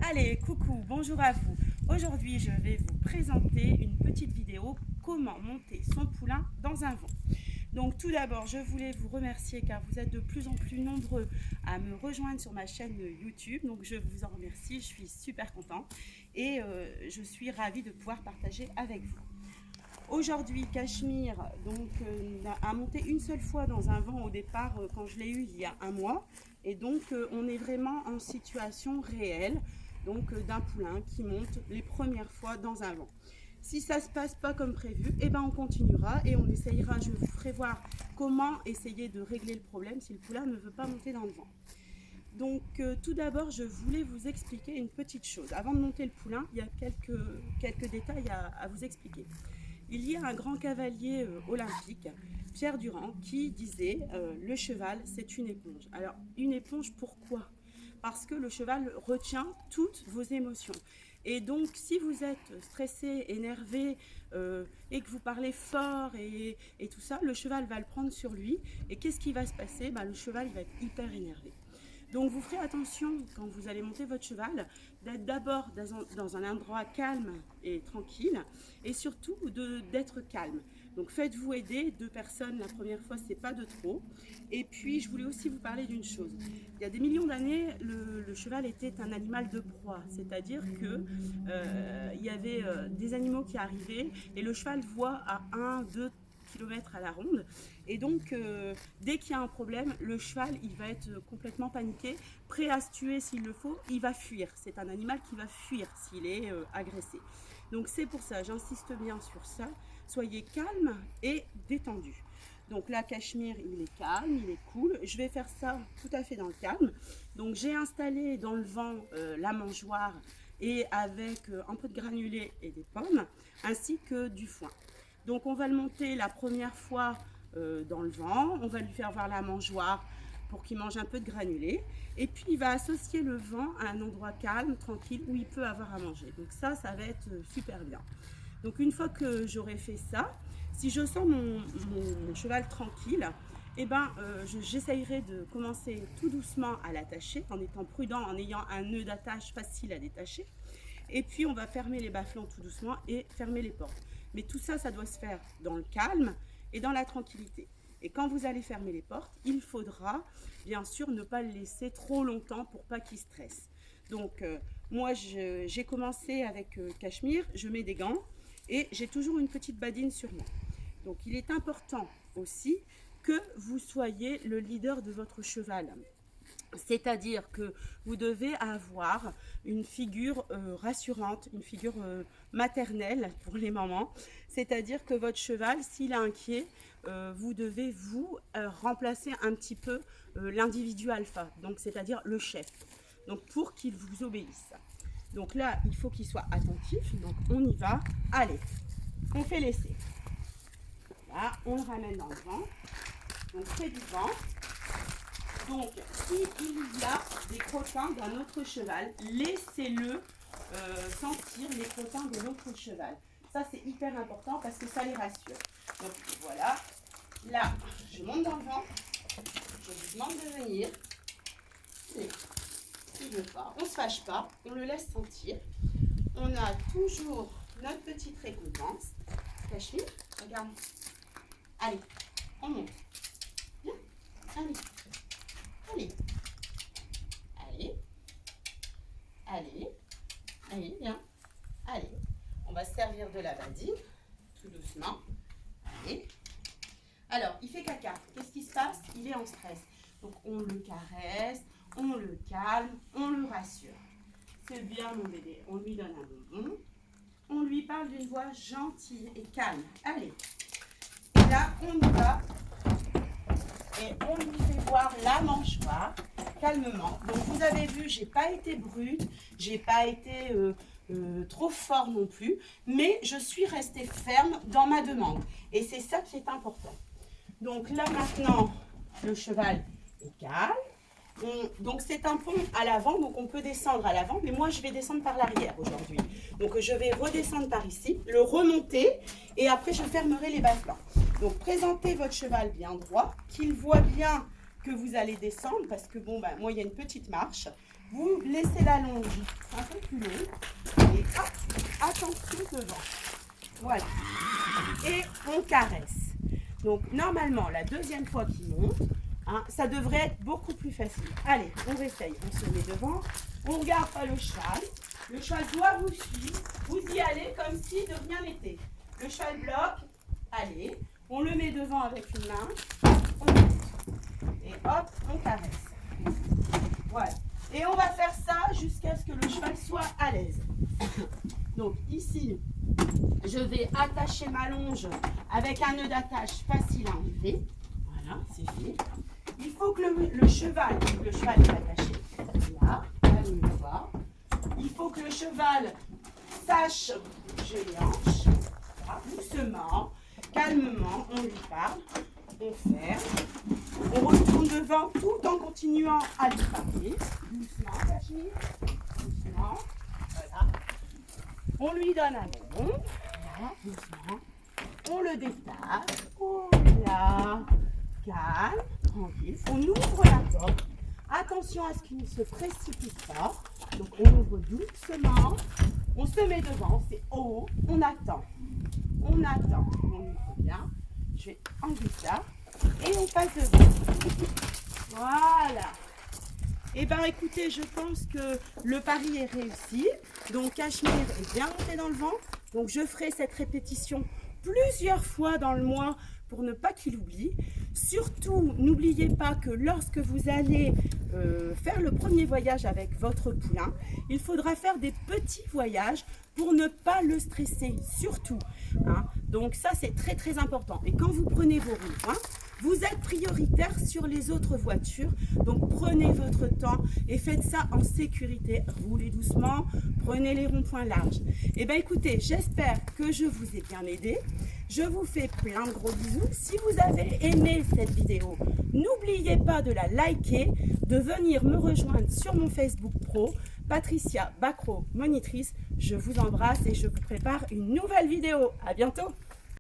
Allez, coucou, bonjour à vous. Aujourd'hui, je vais vous présenter une petite vidéo comment monter son poulain dans un vent. Donc tout d'abord, je voulais vous remercier car vous êtes de plus en plus nombreux à me rejoindre sur ma chaîne YouTube. Donc je vous en remercie, je suis super contente et je suis ravie de pouvoir partager avec vous. Aujourd'hui, Cachemire a monté une seule fois dans un vent au départ quand je l'ai eu il y a un mois. Et donc, on est vraiment en situation réelle d'un poulain qui monte les premières fois dans un vent. Si ça ne se passe pas comme prévu, eh ben on continuera et on essayera, je vous ferai voir comment essayer de régler le problème si le poulain ne veut pas monter dans le vent. Donc tout d'abord, je voulais vous expliquer une petite chose. Avant de monter le poulain, il y a quelques détails à vous expliquer. Il y a un grand cavalier olympique, Pierre Durand, qui disait le cheval, c'est une éponge. Alors, une éponge, pourquoi? Parce que le cheval retient toutes vos émotions. Et donc, si vous êtes stressé, énervé et que vous parlez fort et tout ça, le cheval va le prendre sur lui. Et qu'est-ce qui va se passer? Le cheval va être hyper énervé. Donc vous ferez attention quand vous allez monter votre cheval d'être d'abord dans un endroit calme et tranquille et surtout d'être calme. Donc faites-vous aider, 2 personnes la première fois c'est pas de trop. Et puis je voulais aussi vous parler d'une chose. Il y a des millions d'années le cheval était un animal de proie, c'est-à-dire que il y avait des animaux qui arrivaient et le cheval voit à 1, 2 kilomètres à la ronde et donc dès qu'il y a un problème, le cheval il va être complètement paniqué, prêt à se tuer s'il le faut, il va fuir. C'est un animal qui va fuir s'il est agressé. Donc c'est pour ça, j'insiste bien sur ça, soyez calme et détendu. Donc là, Cachemire, il est calme, il est cool. Je vais faire ça tout à fait dans le calme. Donc j'ai installé dans le vent la mangeoire et avec un peu de granulés et des pommes, ainsi que du foin. Donc on va le monter la première fois dans le vent, on va lui faire voir la mangeoire pour qu'il mange un peu de granulés. Et puis il va associer le vent à un endroit calme, tranquille, où il peut avoir à manger. Donc ça va être super bien. Donc une fois que j'aurai fait ça, si je sens mon cheval tranquille, eh ben, j'essayerai de commencer tout doucement à l'attacher, en étant prudent, en ayant un nœud d'attache facile à détacher. Et puis on va fermer les bas-flancs tout doucement et fermer les portes. Mais tout ça, ça doit se faire dans le calme et dans la tranquillité. Et quand vous allez fermer les portes, il faudra bien sûr ne pas le laisser trop longtemps pour pas qu'il stresse. Donc moi j'ai commencé avec Cachemire, je mets des gants et j'ai toujours une petite badine sur moi. Donc il est important aussi que vous soyez le leader de votre cheval. C'est-à-dire que vous devez avoir une figure rassurante, une figure maternelle pour les mamans. C'est-à-dire que votre cheval, s'il est inquiet, vous devez remplacer un petit peu l'individu alpha, donc c'est-à-dire le chef, donc pour qu'il vous obéisse. Donc là, il faut qu'il soit attentif, donc on y va. Allez, on fait l'essai. Là, on le ramène dans le vent, donc près du vent. Donc, s'il y a des crottins d'un autre cheval, laissez-le sentir les crottins de l'autre cheval. Ça, c'est hyper important parce que ça les rassure. Donc, voilà. Là, je monte dans le vent. Je vous demande de venir. Et il ne veut pas. On ne se fâche pas. On le laisse sentir. On a toujours notre petite récompense. Cachemire, regarde. Allez, on monte. Viens. Allez. Allez, allez, allez, allez, viens, allez. On va se servir de la badine, tout doucement. Allez. Alors, il fait caca. Qu'est-ce qui se passe? Il est en stress. Donc, on le caresse, on le calme, on le rassure. C'est bien, mon bébé. On lui donne un bonbon. On lui parle d'une voix gentille et calme. Allez. Et là, on y va. Et on lui fait voir la mangeoire calmement. Donc vous avez vu, j'ai pas été brute, j'ai pas été trop fort non plus, mais je suis restée ferme dans ma demande. Et c'est ça qui est important. Donc là maintenant, le cheval est calme. Donc c'est un pont à l'avant, donc on peut descendre à l'avant, mais moi je vais descendre par l'arrière aujourd'hui. Donc je vais redescendre par ici, le remonter et après je fermerai les bas-flancs. Donc présentez votre cheval bien droit, qu'il voit bien que vous allez descendre parce que bon, moi il y a une petite marche. Vous laissez la longe un peu plus longue et hop, attention devant. Voilà. Et on caresse. Donc normalement, la deuxième fois qu'il monte, hein, ça devrait être beaucoup plus facile. Allez, on essaye. On se met devant. On ne regarde pas le cheval. Le cheval doit vous suivre. Vous y allez comme si de rien n'était. Le cheval bloque. Allez, on le met devant avec une main. On monte. Et hop, on caresse. Voilà. Et on va faire ça jusqu'à ce que le cheval soit à l'aise. Donc ici, je vais attacher ma longe avec un nœud d'attache facile à enlever. Voilà, c'est fait. Il faut que le cheval est attaché. Là, il me voit. Il faut que le cheval sache bouger les hanches. Voilà, doucement, calmement, on lui parle. On ferme. On retourne devant tout en continuant à lui parler. Doucement, Cachemire. Doucement. Voilà. On lui donne un bonbon. Voilà, doucement. On le détache. Oh là. Calme, tranquille. On ouvre la porte. Attention à ce qu'il ne se précipite pas. Donc on ouvre doucement. On se met devant. C'est haut. On attend. On attend. On ouvre bien. Je vais enlever ça. Et on passe devant. Voilà. Eh bien, écoutez, je pense que le pari est réussi. Donc, Cachemire est bien monté dans le vent. Donc, je ferai cette répétition plusieurs fois dans le mois pour ne pas qu'il oublie. Surtout, n'oubliez pas que lorsque vous allez faire le premier voyage avec votre poulain, il faudra faire des petits voyages pour ne pas le stresser, surtout. Hein. Donc, ça, c'est très, très important. Et quand vous prenez vos ronds-points, vous êtes prioritaire sur les autres voitures, donc prenez votre temps et faites ça en sécurité. Roulez doucement, prenez les ronds-points larges. Et bien écoutez, j'espère que je vous ai bien aidé. Je vous fais plein de gros bisous. Si vous avez aimé cette vidéo, n'oubliez pas de la liker, de venir me rejoindre sur mon Facebook Pro, Patricia Bacro, monitrice. Je vous embrasse et je vous prépare une nouvelle vidéo. À bientôt.